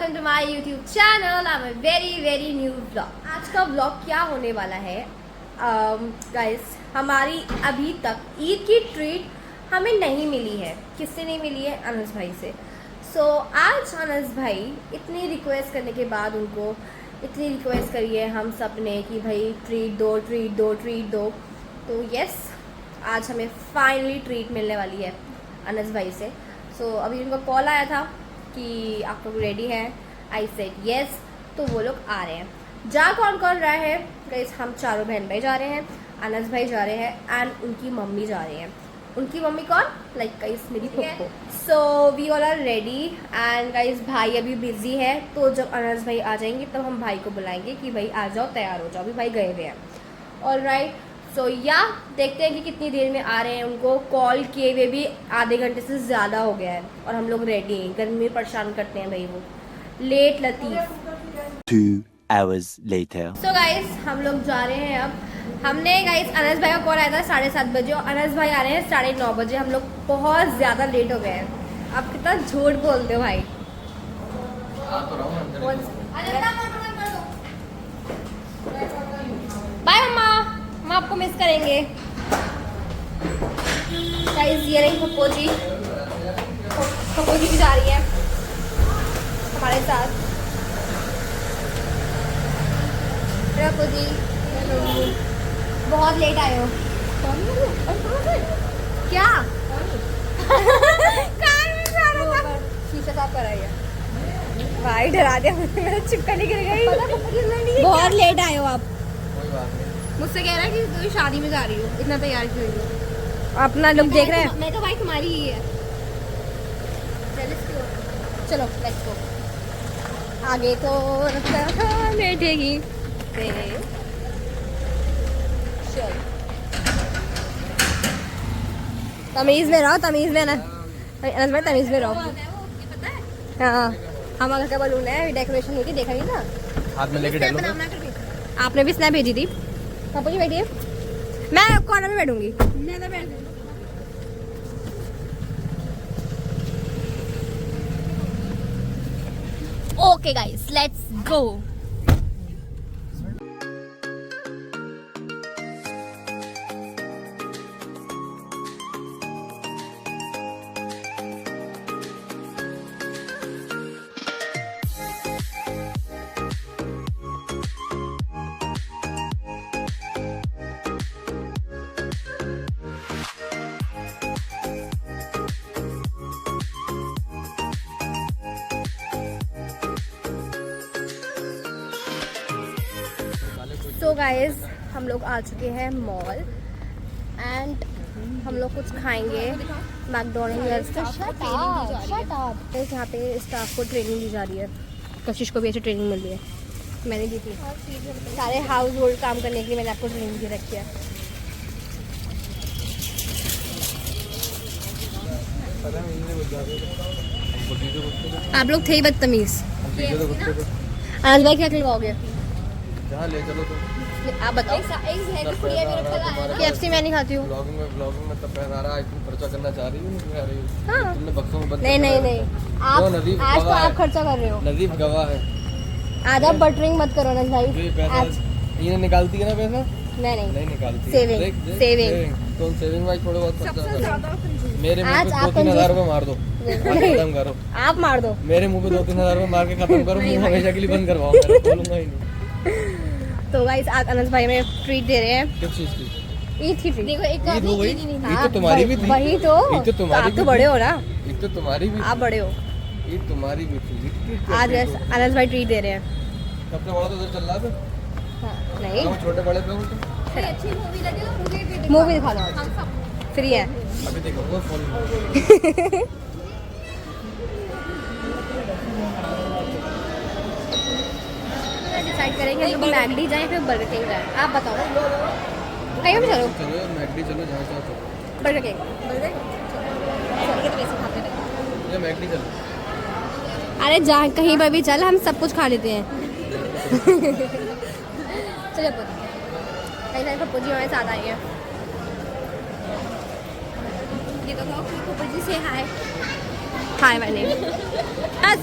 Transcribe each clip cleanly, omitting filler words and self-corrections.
Welcome to my YouTube channel. I am very new vlog. आज का vlog क्या होने वाला है गाइस, हमारी अभी तक ईद की ट्रीट हमें नहीं मिली है। किससे नहीं मिली है? अनस भाई से। सो आज अनस भाई इतनी रिक्वेस्ट करने के बाद उनको इतनी रिक्वेस्ट करी है हम सब ने कि भाई ट्रीट दो। तो यस, आज हमें फाइनली ट्रीट मिलने वाली है अनस भाई से। सो अभी उनका कॉल आया था कि आप लोग रेडी हैं। I said yes. तो वो लोग आ रहे हैं। जा कौन रहा है गाइस? हम चारों बहन भाई जा रहे हैं, अनस भाई जा रहे हैं एंड उनकी मम्मी जा रही हैं। उनकी मम्मी कौन? लाइक गाइस मेरी फुप्पो। So we all are ready and guys भाई अभी बिजी है, तो जब अनस भाई आ जाएंगे तब हम भाई को बुलाएंगे कि भाई आ जाओ, तैयार हो जाओ। अभी भाई गए हुए हैं। ऑलराइट, सो या देखते हैं कि कितनी देर में आ रहे हैं। उनको कॉल किए हुए भी आधे घंटे से ज़्यादा हो गया है और हम लोग रेडी हैं। गर्मी में परेशान करते हैं भाई वो। लेट लतीफ़। 2 hours later. सो गाइस हम लोग जा रहे हैं अब। हमने गाइस अनस भाई का कॉल आया था 7:30 बजे और अनस भाई आ रहे हैं 9:30 बजे। हम लोग बहुत ज़्यादा लेट हो गए हैं। आप कितना झूठ बोलते हो भाई। बाय मम्मा, हम आपको मिस करेंगे। गाइस ये रही पप्पू जी। पप्पू जी भी जा रही है हमारे साथ। पप्पू जी बहुत लेट आए हो। क्या? शीशा साफ कराई है भाई, डरा दिया मेरा चिपका नहीं गिर गई। बहुत लेट आए हो आप। मुझसे कह रहा है कि तुम शादी में जा रही हो, इतना तैयार क्यों हो? अपना लोग देख रहे हैं। मैं तो भाई तुम्हारी ही है। चलो लेट्स गो। आगे तो बैठेगी। तमीज में रहो, तमीज में ना, तमीज में रहो। हाँ, हमारा का बलून है, डेकोरेशन हुई थी, देखा नहीं था? हाथ में लेके डालो। आपने भी स्नैप भेजी थी। पापा जी बैठिए, मैं कॉर्नर में बैठूंगी। Okay guys, let's go. तो गाइस हम लोग आ चुके हैं मॉल एंड हम लोग कुछ खाएंगे मैकडोनल्ड्स। यहाँ पे स्टाफ को ट्रेनिंग दी जा रही है। कशिश को भी ऐसी ट्रेनिंग मिल रही है, मैंने दी थी। सारे हाउस होल्ड काम करने के लिए मैंने आपको ट्रेनिंग दे रखी है। आप लोग थे ही बदतमीज। आज भाई क्या खिलवाओगे? जहाँ ले चलो तो आप बताओ। KFC मैं नहीं खाती हूँ। ब्लॉगिंग में तब पहना रहा है, तुम खर्चा करना चाह रही हो नहीं कह रही हो? हाँ। तुमने बक्सों में बंद नहीं आप नदीफ आज तो गवाह आप है। खर्चा कर रहे हो। नदीफ गवाह है। आज आप बटरिंग मत करो ना भाई। ये पैसा आज ये निकालती है ना पैसा? नहीं निकालती। सेविंग। तो सेविंग भाई थोड़े बहुत खर्चा करो। मेरे मुंह आज पे आप 2-3 हजार रुपए मार दो, खत्म करो। आप मार दो। मेरे मुंह पे 2-3 हजार रुपए मार के खत्म करो। मुंह हमेशा के लिए बंद करवाओ, मैं बोलूंगा ही नहीं। तो गाइस आज अनस भाई में ट्रीट दे रहे हैं। किस चीज की? ईद की ट्रीट। देखो एक ईद हो गई? ईद तो तुम्हारी हाँ, भी थी। वही तो। ईद तो तुम्हारी आप भी तो थी। बड़े हो ना। ईद तो तुम्हारी भी आप बड़े हो। ईद तुम्हारी भी थी। आज अनस भाई ट्रीट दे रहे हैं। सबसे बड़ा तो उधर चल रहा था। हाँ, नहीं हम छोटे बड़े पे हो तो अच्छी मूवी लगे तो मूवी दिखा दो। फ्री है। अभी देखो वो फोन डिसाइड करेंगे हम मैगडी जाएं फिर बर्गर किंग जाएं। आप बताओ कहीं भी चलो। चलो मैकडी चलो, जहाँ चाहो चलो। बर्गर किंग चल के पैसे खाते रहे। या मैकडी चलो। अरे जहाँ कहीं पर भी चल, हम सब कुछ खा लेते हैं। चलो कहीं सारे पप्पू जी हमारे साथ आई है। ये तो कहो पप्पू जी से हाय। हाय मैंने बस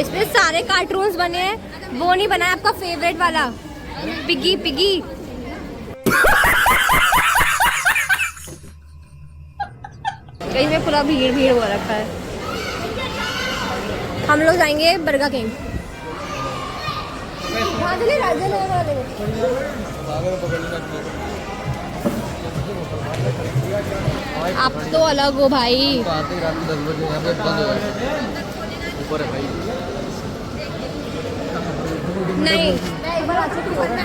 इसमें सारे कार्टून्स बने हैं, वो नहीं बना है आपका फेवरेट वाला पिगी पिगी। कहीं में पूरा भीड़ भीड़ हो रखा है। हम लोग जाएंगे बर्गर किंग। आप तो अलग हो भाई। आते ही रात को 10 बजे यहाँ पे बंद हो जाता है। ऊपर है भाई। नहीं मैं एक बार आपसे बोल रही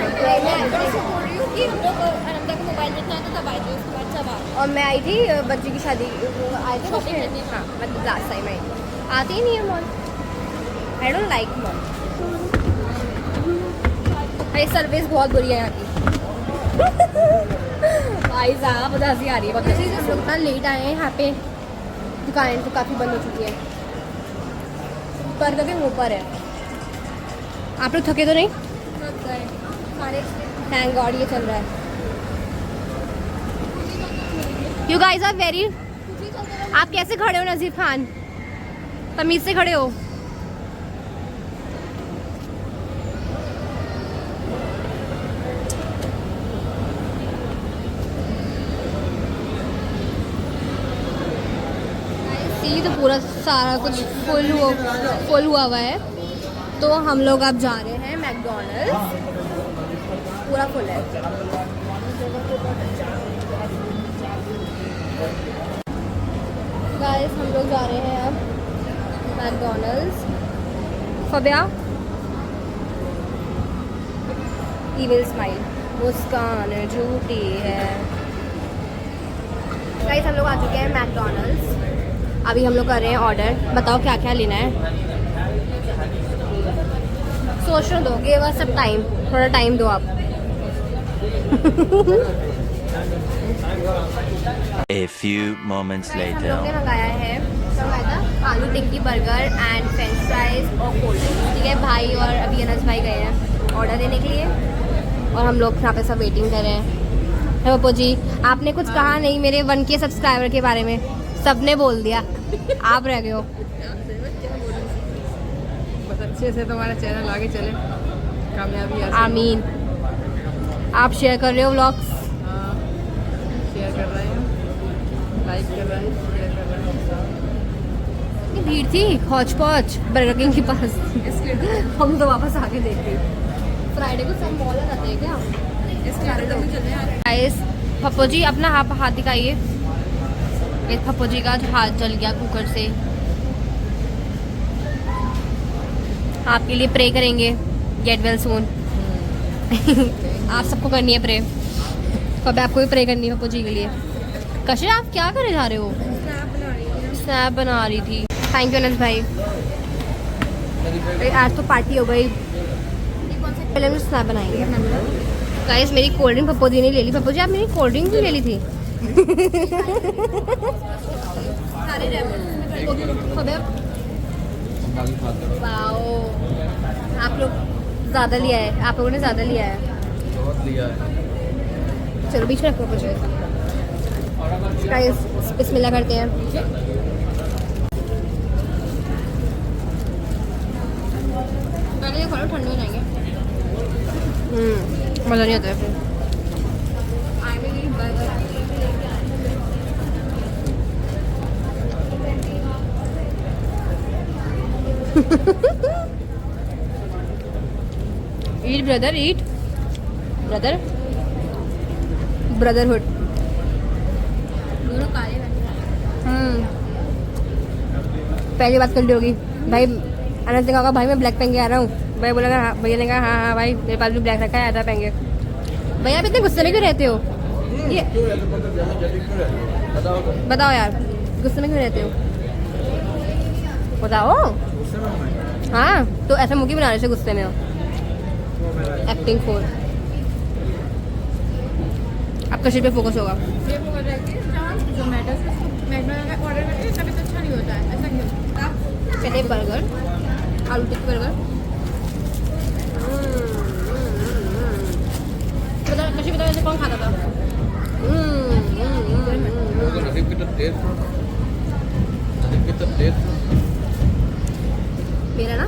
हूँ कि हम लोग अनंता का मोबाइल देखना है तो तब आए थे, उसके बाद सब आए। और मैं आई थी बच्ची की शादी आए थे शॉपिंग करने। हाँ मतलब लास्ट टाइम आई आती ही नहीं है mall. I don't like mall. भाई सर्विस बहुत बुरी है यहाँ की। भाई साहब हंसी आ रही है बहुत। हम लोग इतना लेट आए हैं यहाँ पे, दुकानें तो काफ़ी बंद हो चुकी है। बर्गर के ऊपर है। आप लोग थके तो नहीं? थैंक गॉड ये चल रहा है। You guys are very. आप कैसे खड़े हो नजीर खान? तमीज से खड़े हो। तो पूरा सारा कुछ फुल हुआ हुआ है। तो हम लोग अब जा रहे हैं मैकडॉनल्ड्स। पूरा फुल है। गाइस हम लोग जा रहे हैं अब मैकडॉनल्ड्स। फबिया इविल स्माइल, मुस्कान झूठी है। गाइस हम लोग आ चुके हैं मैकडॉनल्ड्स। अभी हम लोग कर रहे हैं ऑर्डर। बताओ क्या क्या लेना है। सोचने दो, गिव अस सब टाइम, थोड़ा टाइम दो आप। A few moments हम later. लोग ने मंगाया है आलू टिक्की बर्गर एंड फ्रेंच फ्राइज और कोल्ड ड्रिंक। ठीक है, भाई और अभी अनस भाई गए हैं ऑर्डर देने के लिए और हम लोग यहाँ पे सब वेटिंग कर रहे हैं। पप्पू जी आपने कुछ कहा नहीं मेरे 1K सब्सक्राइबर के बारे में, सबने बोल दिया, आप रह गए हो। बस अच्छे से तुम्हारा चैनल आगे चले, कामयाबी आमीन। आप शेयर कर रहे हो व्लॉग्स? हाँ शेयर कर रहे हैं, लाइक कर रहे हैं, शेयर कर रहे हैं। इतनी भीड़ थी हौच पौच बर्गर किंग के पास। हम तो वापस आके देख रहे। फ्राइडे को सब मॉल आते हैं क्या? गाइस पप्पू जी अपना हाथ दिखाइए। इस पप्पू जी का हाथ जल गया कुकर से। आपके लिए प्रे करेंगे, गेट वेल सून। आप सबको करनी है प्रे, कभी आपको भी प्रे करनी है पप्पू जी के लिए। कशिश आप क्या करे जा रहे हो? स्नैप बना रही थी। थैंक यू अनस भाई। आज तो पार्टी हो गई। पहले हम स्नैप बनाएंगे। गाइस मेरी कोल्ड ड्रिंक पप्पू जी ने ले ली। पप्पू जी आप मेरी कोल्ड ड्रिंक भी ले ली थी। वाओ आप लोग ज़्यादा लिया है, आप लोगों ने ज़्यादा लिया है। बहुत लिया है। चलो बीच में रखो मुझे। गाइस बिस्मिल्लाह करते हैं। पहले ये खाओ, ठंडे हो जाएंगे। मज़ा नहीं आता है फिर। ईट ब्रदर, ईट ब्रदर, ब्रदरहुड। पहली बात कर ली होगी भाई। अनंत ने कहा भाई मैं ब्लैक पहन के आ रहा हूँ। भाई बोला हाँ, भैया ने कहा हाँ हाँ भाई मेरे पास भी ब्लैक रखा है, आधा पहन के। भैया आप इतने गुस्से में क्यों रहते हो? ये बताओ यार, गुस्से में क्यों रहते हो? बताओ। हाँ तो ऐसा मुँह बना रहे थे गुस्से में हो। Acting four. अब कशिश पे फोकस होगा। पहले बर्गर, आलू टिक्की बर्गर। कशिश बताओ ऐसे कौन खाता था? मेरा ना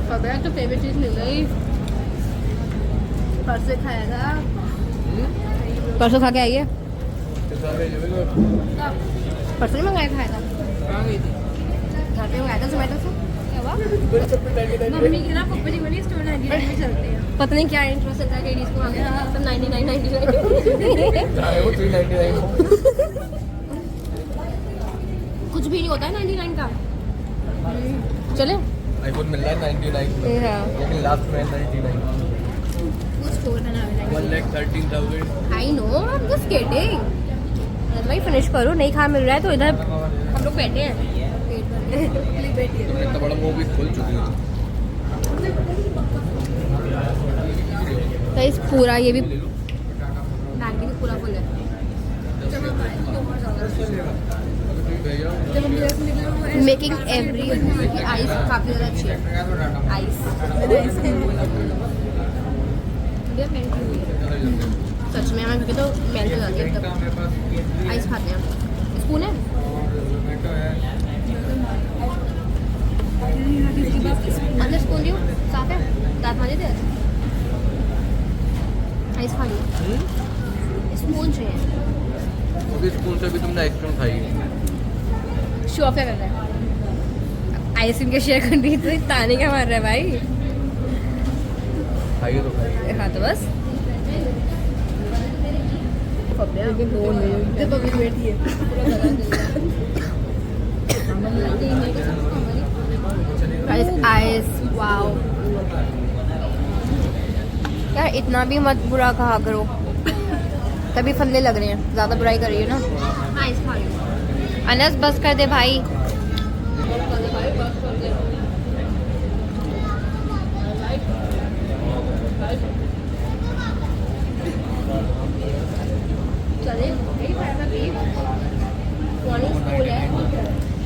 पता तो फेवरेट चीज मिल गई। परसों खाया था, परसों खा के आई है। परसों नहीं मंगाया, खाया था कहाँ गई थी? घर पे मंगाया था जोमेटो से। क्या हुआ? मम्मी की ना पप्पा जी बोली स्टोर 99 में चलते हैं। पता नहीं क्या इंटरेस्ट चलता है लेडीज को, आगे सब 99 कुछ भी नहीं होता है 99 का। चले आईफोन मिल रहा है 99 में, हाँ। लेकिन लास्ट में 99। कुछ स्टोर का नाम है 1,13,000। I know, I am just kidding. भाई फिनिश करो, नहीं खा मिल रहा है तो इधर हम लोग बैठे हैं। इतना बड़ा मुंह भी खोल चुकी है। तो इस पूरा ये भी मैगी भी पूरा फुल है। मेकिंग एवरी आइस काफी ज़्यादा अच्छी है। आइस सच में हमें तो मेल्ट हो जाती है तब आइस खाते हैं। स्पून है अंदर, स्पून दियो, साफ है, दांत मांजे थे। आइस खा लिया, स्पून चाहिए। क्योंकि स्पून से भी तुमने आइसक्रीम खाई है। शो ऑफ क्या कर रहा है? आइसक्रीम के शेयर कर दी तो ताने क्या मार रहा है भाई? खाइए तो खाइए। हाँ तो बस बैठी है। आइस वाओ यार, इतना भी मत बुरा कहा करो, तभी फंदे लग रहे हैं। ज़्यादा बुराई कर रही है ना। आइस खा रही हूँ। अनस बस कर दे भाई।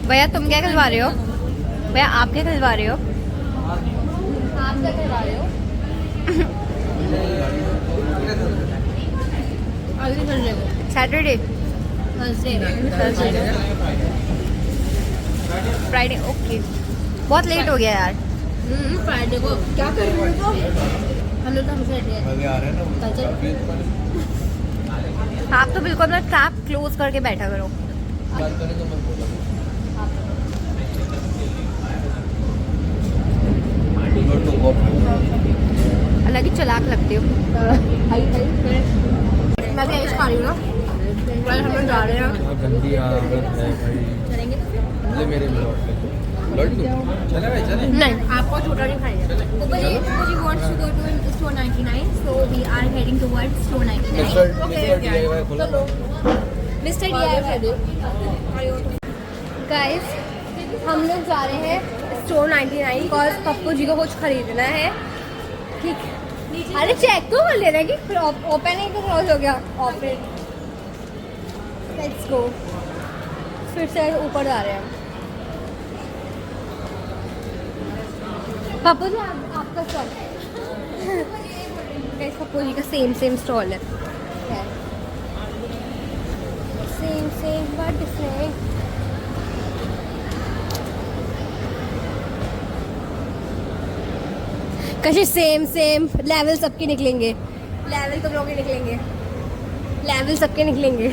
भैया तुम क्या खिलवा रहे हो? भैया आप क्या खिलवा रहे हो? आप क्या खिलवा रहे हो? Saturday, Thursday, Friday. ओके, बहुत लेट हो गया यार। फ्राइडे को क्या कर रहे हो? हम लोग तो हमेशा मजे आ रहे हैं ना। आप तो बिल्कुल अपना टैप क्लोज करके बैठा करो। बात करें तो मत बोलो। अलग ही चालाक लगते हो। मैं भी आइस खा रही हूँ ना। हम लोग जा रहे हैं। बहुत गंदी आदत है भाई। चलेंगे ले मेरे में लौट लूं? चले भाई चले। नहीं, आपको छोटा नहीं खाएंगे। Upaji wants to go to store 99, so we are heading towards store 99. Mister DIY खोलो। Mr. DIY। Guys, हम लोग जा रहे हैं स्टोर 99 बिकॉज पप्पू जी को कुछ खरीदना है। ठीक, अरे चेक तो कर ले रहे कि फिर ओपन ही तो क्लोज हो गया। Open, let's go. फिर से ऊपर जा रहे हैं। पप्पू जी आपका स्टॉल है। पप्पू जी का सेम स्टॉल है। Same but different. कशी सेम लेवल सबके निकलेंगे। लेवल तो लोग ही निकलेंगे। लेवल सबके निकलेंगे।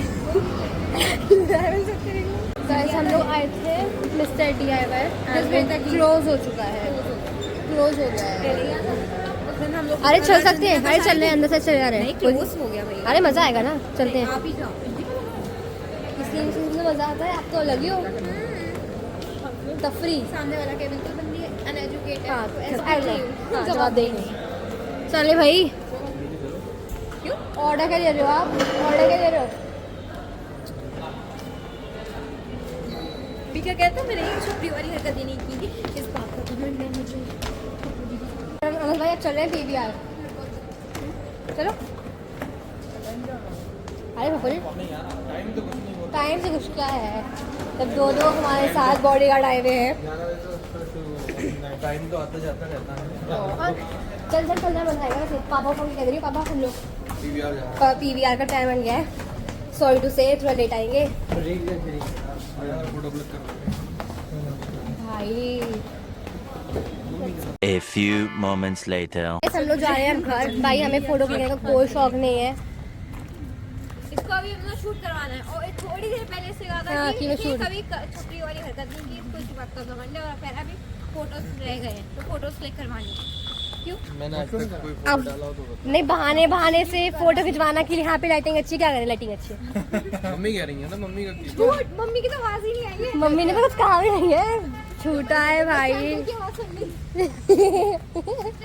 गाइस हम लोग आए थे मिस्टर DIY, क्लोज हो चुका है। क्लोज हो गया है। अरे चल सकते हैं, अरे चल रहे हैं, अंदर से चले जा रहे हैं। क्लोज हो गया भाई। अरे मजा आएगा ना, चलते हैं। आप ही जाओ। इसी में मजा आता है। आप तो अलग ही हो। तफरी सामने वाला केबिन तो बंदी है, अनएजुकेटेड। हाँ तो ऐसा जवाब देंगे। चले भाई। क्यों ऑर्डर क्या दे रहे हो आप? ऑर्डर क्या दे रहे हो? क्या कहता मैंने एक छोटी वाली हरकत नहीं की इस बात का कमेंट में मुझे। अनस भाई चल रहे हैं पीवीआर। चलो। अरे पप्पू जी टाइम से कुछ क्या है, जब दो हमारे साथ बॉडीगार्ड आए हुए हैं। टाइम तो आता जाता रहता है। चलना मजा आएगा। पापा को कह रही हूँ, पापा हम लोग पीवीआर का टाइम बन गया है, सॉरी टू से थोड़ा लेट आएंगे भाई। A few moments later. हम लोग जा रहे हैं घर। भाई हमें फोटो खींचने का कोई शौक नहीं है। इसको अभी हम लोग शूट करवाना है और थोड़ी देर पहले से कहा था हाँ, कि कि मैं ये shoot- कभी छुट्टी वाली हरकत नहीं की, इसको इसी बात का घमंड है और फिर अभी फोटोज रह गए हैं तो फोटोज क्लिक करवानी है। क्यों? मैंने आज तक कोई फोटो अब डाला हो तो बता। नहीं, बहाने से फोटो खिंचवाना के लिए यहाँ पे लाइटिंग अच्छी, क्या करें लाइटिंग अच्छी है। मम्मी कह रही है ना, मम्मी का की झूठ, मम्मी की तो आवाज ही नहीं आई है। मम्मी ने तो कुछ कहा भी नहीं है, झूठा है भाई। की आवाज सुन ली।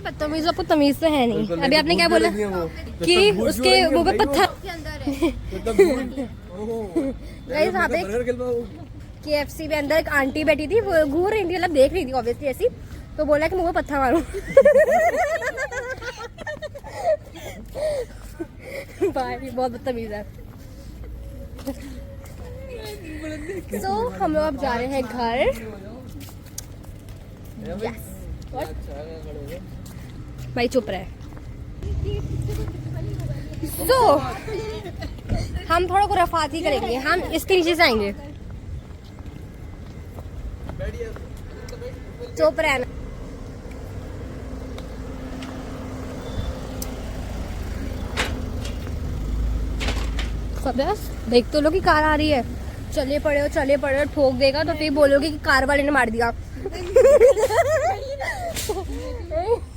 बदतमीज, आपको तमीज तो है नहीं। अभी आपने क्या बोला कि उसके वो पे पत्थर के अंदर है। गाइस वहाँ पे KFC में अंदर एक आंटी बैठी थी, वो घूर रही थी, मतलब देख रही थी ऑब्वियसली ऐसी, तो बोला कि मुझे पत्थर मारूं। भाई बहुत बदतमीज है। सो हम लोग अब जा रहे हैं घर। Yes. भाई चुप रहे। सो हम थोड़ा को रफाती करेंगे, हम इसके नीचे से आएंगे। चुप रहना। बस देख तो लो कि कार आ रही है, चले पड़े हो ठोक देगा तो फिर बोलोगे कि कार वाले ने मार दिया।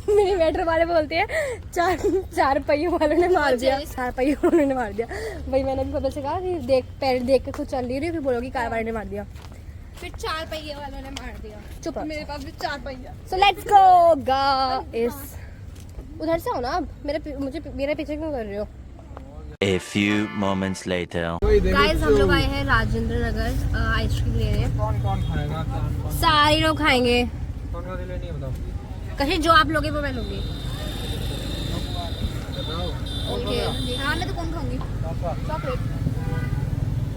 मेरे मेट्रो वाले बोलते हैं चार पहियों वालों ने मार दिया, 4 पहियों वालों ने मार दिया। वही मैंने भी पापा से कहा कि पहले देख के खुद चल रही थी, फिर बोलोगी कार वाले ने मार दिया। फिर 4 पहिए वालों ने मार दिया। चुप रहो। मेरे पास भी 4 पहिया। So let's go guys. उधर से आओ ना, मेरे पीछे क्यों कर रहे हो? A few moments later. Guys हम लोग आए हैं राजेंद्र नगर, आइसक्रीम ले रहे हैं। कौन खाएगा? सारे लोग खाएंगे। कौन लेनी है बताओ। कहीं जो आप लोगे वो मैं लूंगी। ओके हाँ मैं तो कौन खाऊंगी? चॉकलेट।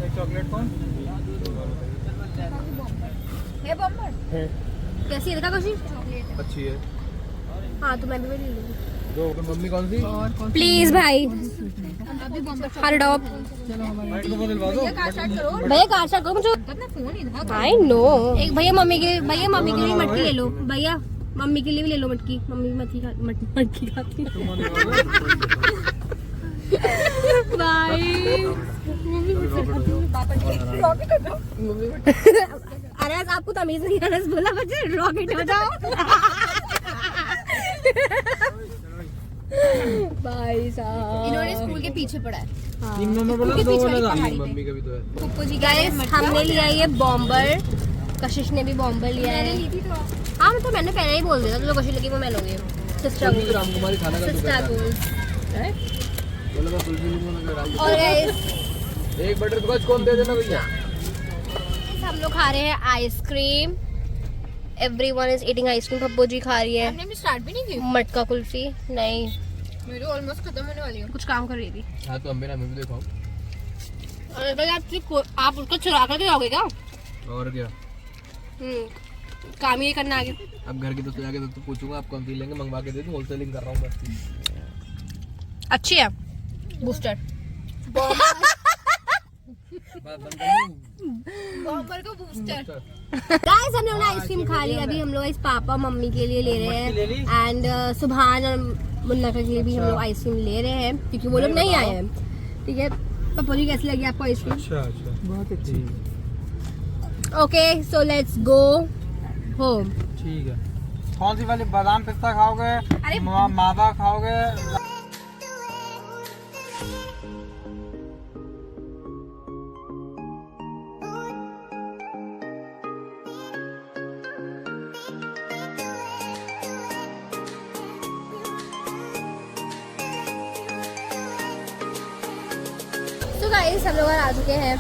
एक चॉकलेट कौन? है बम्बर? कैसी है देखा कौशिक? चॉकलेट अच्छी है। हाँ तो मैं भी ले लूंगी। दो मम्मी कौन सी? प्लीज भाई अभी बम्बर हर डॉप माइक्रोफोन दिलवा दो। कार स्टार्ट करो। भैया कार स्टार्ट करो मुझे। अपना फोन इधर आई नो। एक भैया मम्मी के लिए मटकी ले लो। भैया मम्मी के लिए भी ले लो मटकी। मम्मी मटकी खाती है। भाई अरे आपको तमीज नहीं है, बोला बच्चे रॉकेट हो जाओ। भाई साहब इन्होंने स्कूल के पीछे पड़ा है। तीन नंबर बोला, क्योंकि दो पीछे वाला वाली था। पहाड़ी मम्मी का भी तो है। पुप्पू जी गाइस हमने लिया ये बॉम्बर, कशिश ने भी बॉम्बर लिया है। ली थी तो हाँ तो मैंने पहले ही बोल दिया था, जो कशिश लगी वो मैं लूंगी। सिस्टर कुल्फी रामकुमारी खाना का सिस्टर बोला मैं कुल्फी लूंगा ना। और गाइस एक बटर स्कॉच कौन दे देना भैया। हम लोग खा रहे हैं ice cream. Everyone is eating ice cream. Pappu ji खा रही है हमने स्टार्ट भी नहीं की। मटका कुल्फी। नहीं मेरी ऑलमोस्ट खत्म होने वाली है। कुछ काम कर रही थी। हाँ तो अम्बेरा में भी देखो। और भाई आप उसको चुरा कर जाओगे क्या? और क्या काम ही करना आगे। अब घर की तो जाके तो पूछूंगा आप कौन सी लेंगे, मंगवा के दे दूं। होलसेलिंग कर रहा हूँ बस। अच्छी है बूस्टर। बॉम्बर को बूस्टर। गाइस हम लोग ने आइसक्रीम खा ली। अभी हम लोग इस पापा मम्मी के लिए ले रहे हैं एंड सुभान और मुन्ना के लिए भी हम लोग आइसक्रीम ले रहे हैं क्योंकि वो लोग नहीं आए हैं। ठीक है पप्पू जी, कैसी लगी आपको आइसक्रीम? अच्छा बहुत अच्छी। Okay so let's go home. ठीक है। कौन सी वाली? बादाम पिस्ता खाओगे? अरे मावा खाओगे? तो गाइस हम लोग आ चुके हैं।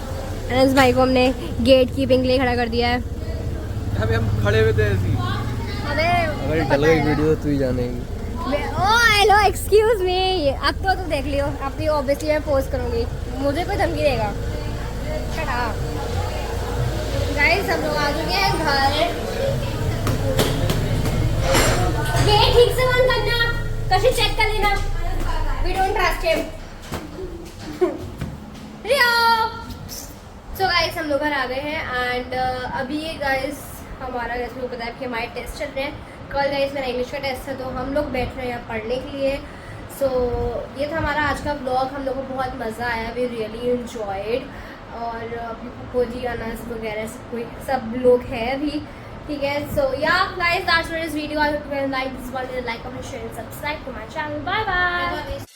अनस भाई को हमने गेट कीपिंग के लिए खड़ा कर दिया है। अभी हम खड़े हुए थे ऐसी। अगर चल गई वीडियो तो ही जानेगी। ओ हेलो एक्सक्यूज मी। अब तो तुम देख लियो, अब तो ऑब्वियसली मैं पोस्ट करूंगी, मुझे कोई धमकी देगा। गाइस हम लोग आ चुके हैं घर। गेट ठीक से बंद करना, कशी चेक कर लेना। We don't trust him. So guys हम लोग घर आ गए हैं एंड अभी गाइस हमारा जैसे लोग बताया कि हमारे टेस्ट चल रहे हैं। कल गाइस मेरा इंग्लिश का टेस्ट है तो हम लोग बैठ रहे हैं यहाँ पढ़ने के लिए। सो ये था हमारा आज का व्लॉग। हम लोग को बहुत मज़ा आया, वी रियली एंजॉयड। और अभी फूफी अनस वगैरह सब लोग हैं अभी, ठीक है। So yeah guys that's for this video. I hope you like this one, like, comment, share, subscribe to my channel. Bye bye.